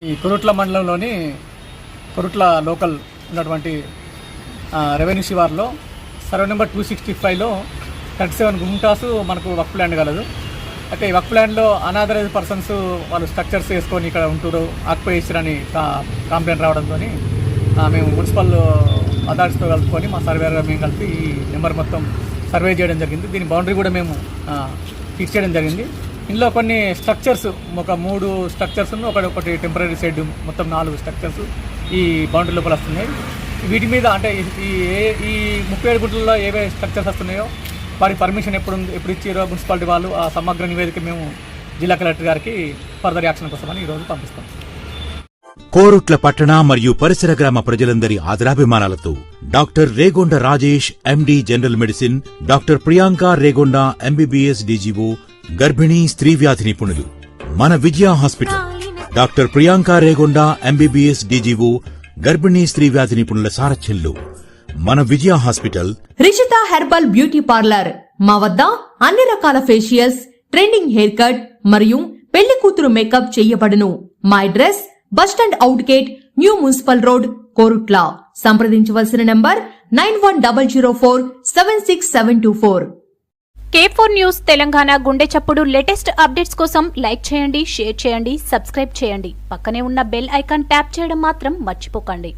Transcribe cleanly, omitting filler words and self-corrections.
ఈ కొరుట్ల మండలంలోని కొరుట్ల లోకల్ ఉన్నటువంటి రెవెన్యూ శివార్లో సర్వే నెంబర్ 265లో 37 గుంటాసు మనకు వక్ఫ్ ల్యాండ్ కలదు. అయితే ఈ వక్ఫ్ ల్యాండ్లో అనాథరైజ్ పర్సన్స్ వాళ్ళు స్ట్రక్చర్స్ వేసుకొని ఇక్కడ ఉంటూరు ఆక్యుపై చేసిరని కంప్లైంట్ రావడంతో మేము మున్సిపల్ అథారిటీతో కలుపుకొని మా సర్వేర్ మేము కలిపి ఈ నెంబర్ మొత్తం సర్వే చేయడం జరిగింది. దీని బౌండరీ కూడా మేము ఫిక్స్ చేయడం జరిగింది. ఇందులో కొన్ని స్ట్రక్చర్స్ ఒక 3 స్ట్రక్చర్స్ ఒకటి టెంపరీ షెడ్ మొత్తం 4 స్ట్రక్చర్స్ ఈ బౌండరీ లోపల వస్తున్నాయి. వీటి మీద అంటే ఈ 37 గుంటల్లో ఏవే స్ట్రక్చర్స్ వస్తున్నాయో వారి పర్మిషన్ ఎప్పుడు ఇచ్చారో మున్సిపాలిటీ వాళ్ళు ఆ సమగ్ర నివేదిక మేము జిల్లా కలెక్టర్ గారికి ఫర్దర్ యాక్షన్ కోసమని ఈరోజు పంపిస్తాం. కోరుట్ల పట్టణ మరియు పరిసర గ్రామ ప్రజలందరి ఆదరాభిమానాలతో doctor Regonda Rajesh MD general medicine, doctor Priyanka Regonda MBBS DGO గర్భిణీ స్త్రీ వ్యాధి నిపుణులు మన Vijaya hospital. Doctor Priyanka Regonda MBBS DGO గర్భిణీ స్త్రీ వ్యాధి నిపుణుల సారథ్యంలో మన Vijaya hospital. Rishita herbal beauty parlour మా వద్ద అన్ని రకాల ఫేషియల్స్, ట్రెండింగ్ హెయిర్ కట్ మరియు పెళ్లి కూతురు మేకప్ చేయబడును. మా address bus stand out gate, new municipal road, Korutla. సంప్రదించవలసిన నంబర్ 9100476724. K4 న్యూస్ తెలంగాణ గుండె చప్పుడు లేటెస్ట్ అప్డేట్స్ కోసం లైక్ చేయండి, షేర్ చేయండి, సబ్స్క్రైబ్ చేయండి. పక్కనే ఉన్న బెల్ ఐకాన్ ట్యాప్ చేయడం మాత్రం మర్చిపోకండి.